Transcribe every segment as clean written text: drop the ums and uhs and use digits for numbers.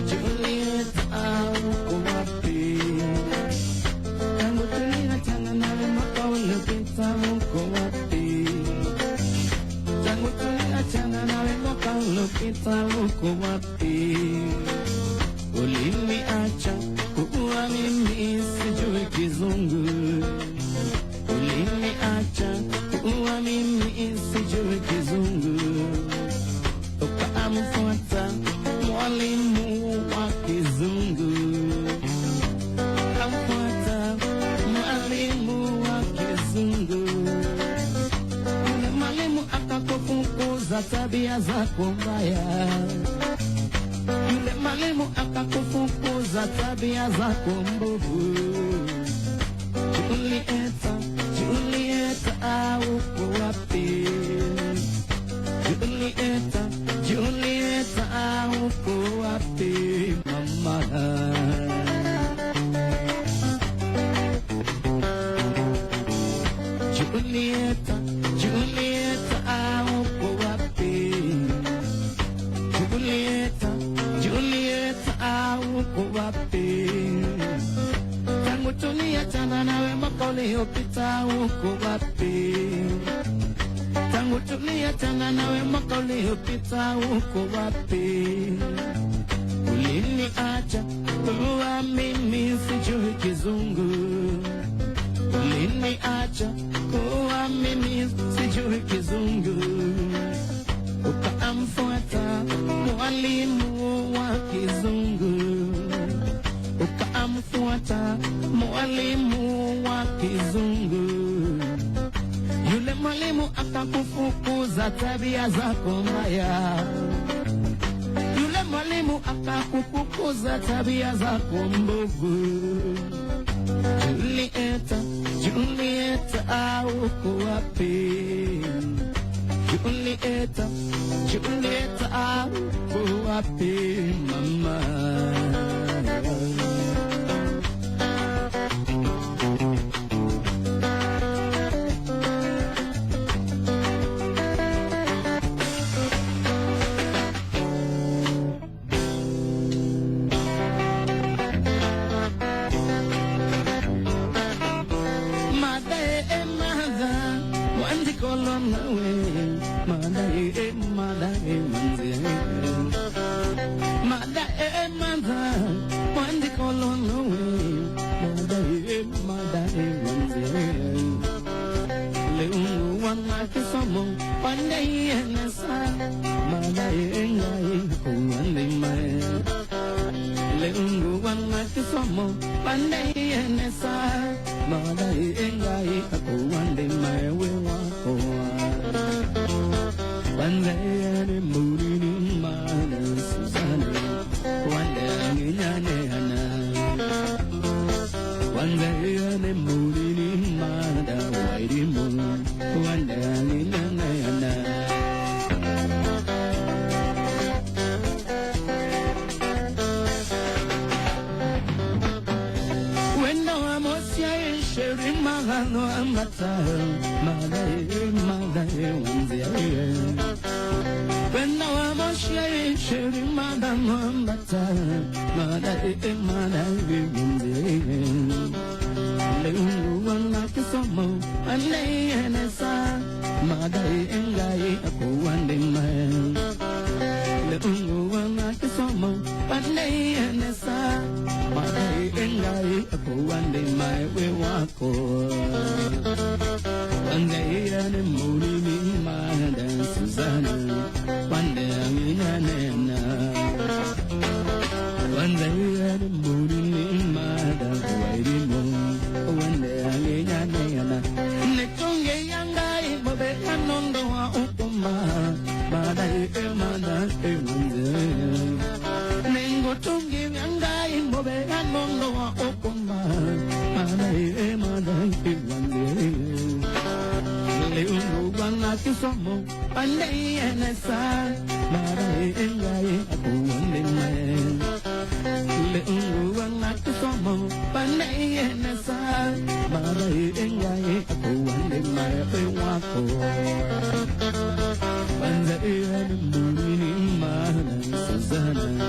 Juliet, uko wapi? Tangu tuliachana nawe mwaka uliopita, uko wapi? Tangu tuliachana nawe mwaka uliopita, uko wapi? Uliniacha kuwa mimi sijui kizungu. Uliniacha kuwa mimi sijui kizungu. Ukamfuata mwalimu wa kizungu. Ukamfuata mwalimu wa kizungu. Yule mwalimu akakufukuza tabia zako mbaya. Yule mwalimu akakufukuza tabia zako mbovu. Julieta, Julieta, uko wapi? Julieta, Julieta, uko wapi mama? Julieta, Julieta, uko wapi? Julieta, Julieta, uko wapi? Tangu tuliachana nawe mwaka uliopita, uko wapi? Tangu tuliachana nawe mwaka uliopita, uko wapi? Uliniacha kuwa mimi sijui kizungu. Uliniacha kuwa mimi sijui kizungu. Ukamfuata mwalimu wa kizungu. Ukamfuata mwalimu wa kizungu. Yule mwalimu akakufukuza tabia zako mbaya. Yule mwalimu akakufukuza tabia zako mbovu. Julieta, Julieta, uko wapi? Julieta, Julieta, uko wapi mama? Banza iya ni mburi ni mana Suzana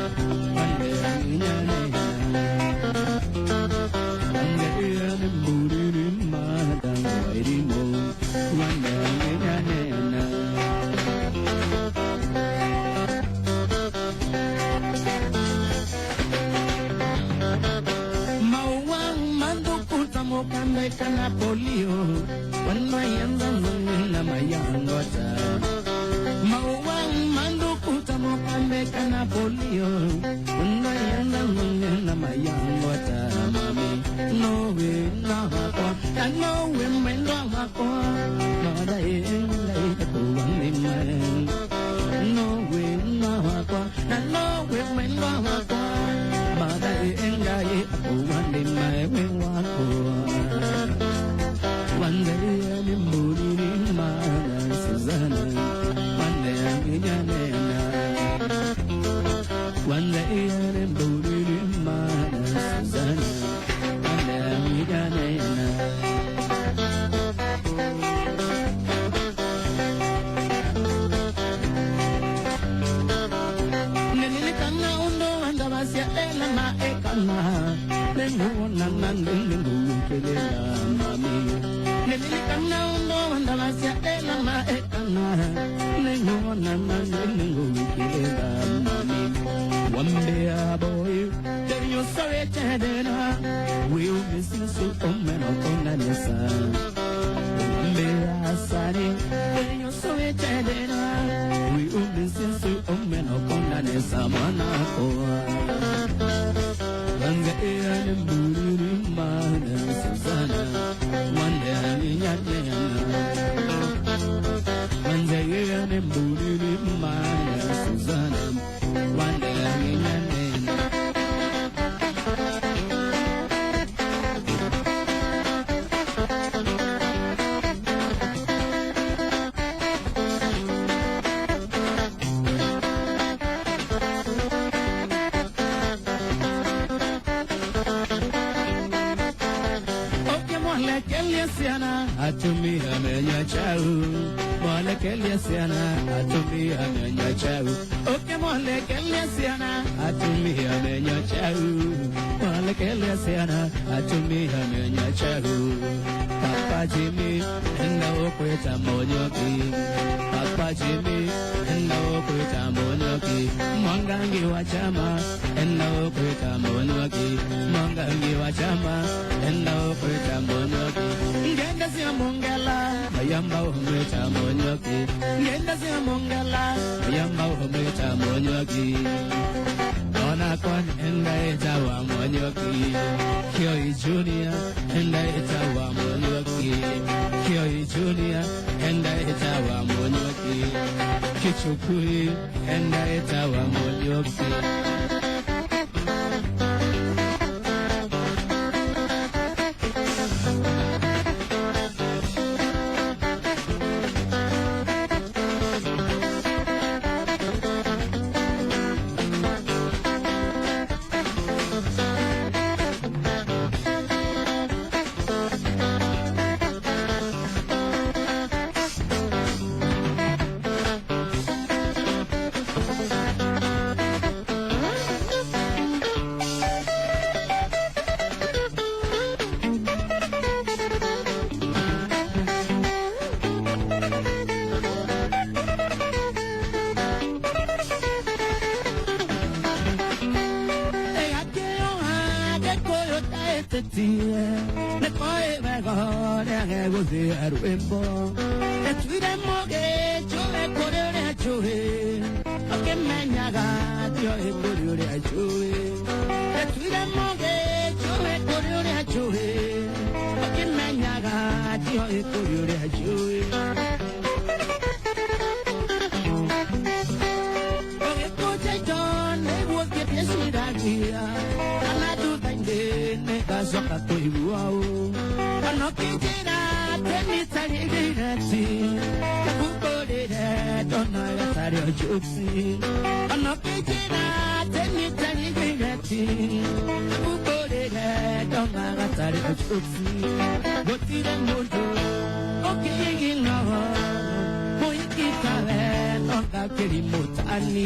noga kirimutani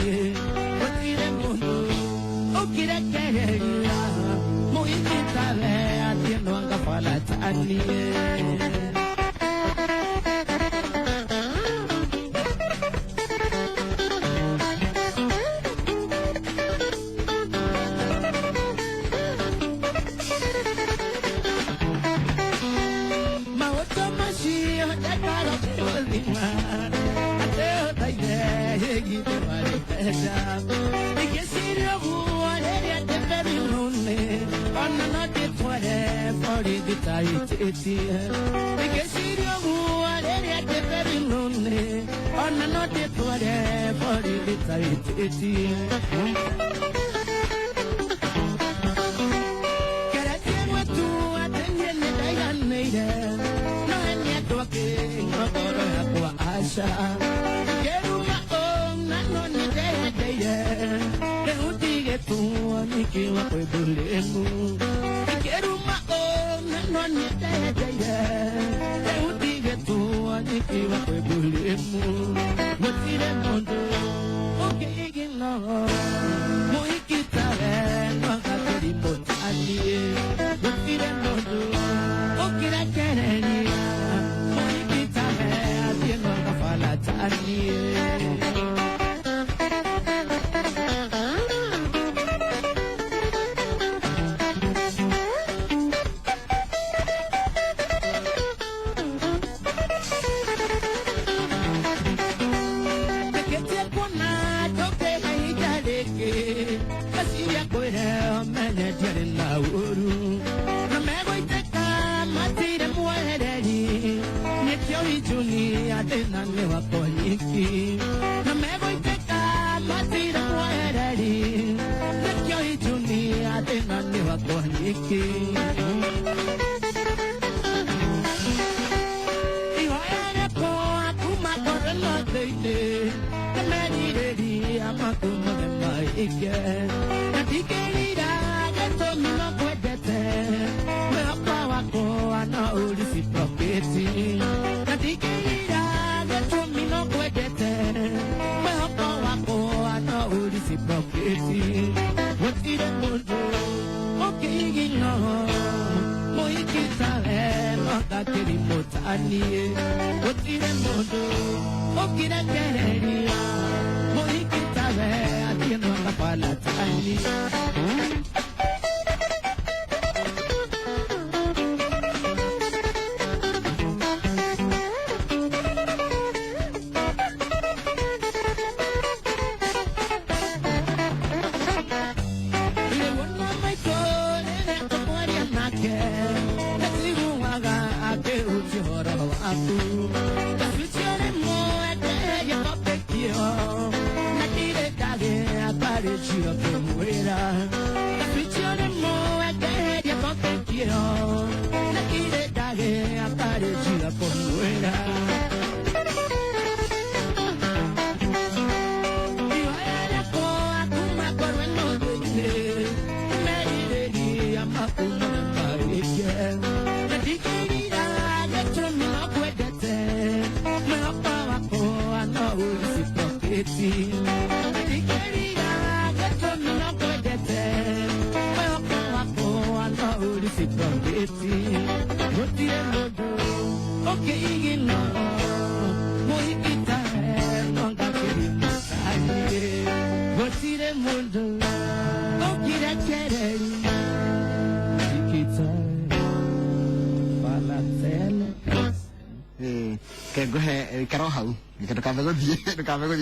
gutire mundu ukire kereria muikitare atieno anga falatani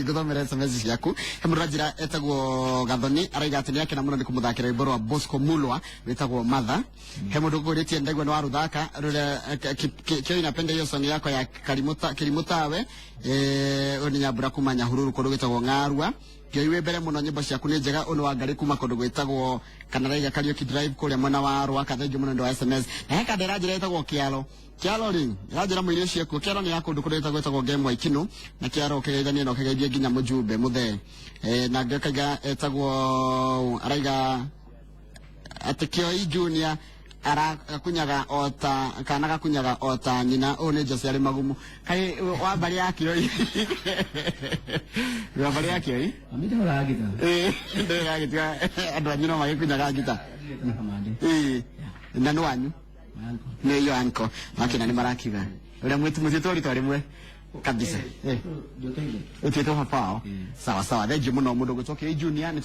Ngithomera SMS yaku hemurajira etagwo Gathoni araiga ati ni akena muno ni kumuthakira iboro wa Bosco Mulwa wetagwo Matha hemundu kuritie ndegwa no waruthaka rure kio inapenda hiyo song yako ya Kirimutawe oni nyambura kumanya hururu kondo wetagwo Ngarua kio iwe mbere muno nyimbo ciaku ni njega ono wangari kuma kondo wetagwo Kanaraiga Karaoke Drive kuria mwena wa Rwaka thengi muno ndo SMS na heka ndirajira etagwo Kialo ring yajira mwire ciaku Kialo ni yako ndukureta gwetagwo Game wa Ikino na Kialo kegeithania no kegeithie nginya mujumbe muthe na ngekaiga etagwo araiga atikio Junior ara kunyaga ota kana gakunyaga ota nyina one Jose ari magumu kai wa bari yake oi wa bari yake oi amita ora gita ndio gita andwa nyina magi kunyaga gita na no wanyu ne yo anko makina ni marakiga ule mwetu mzito tori mwe kabisa jote utito hapa sawa sawa thank you muno mundu gucoke junior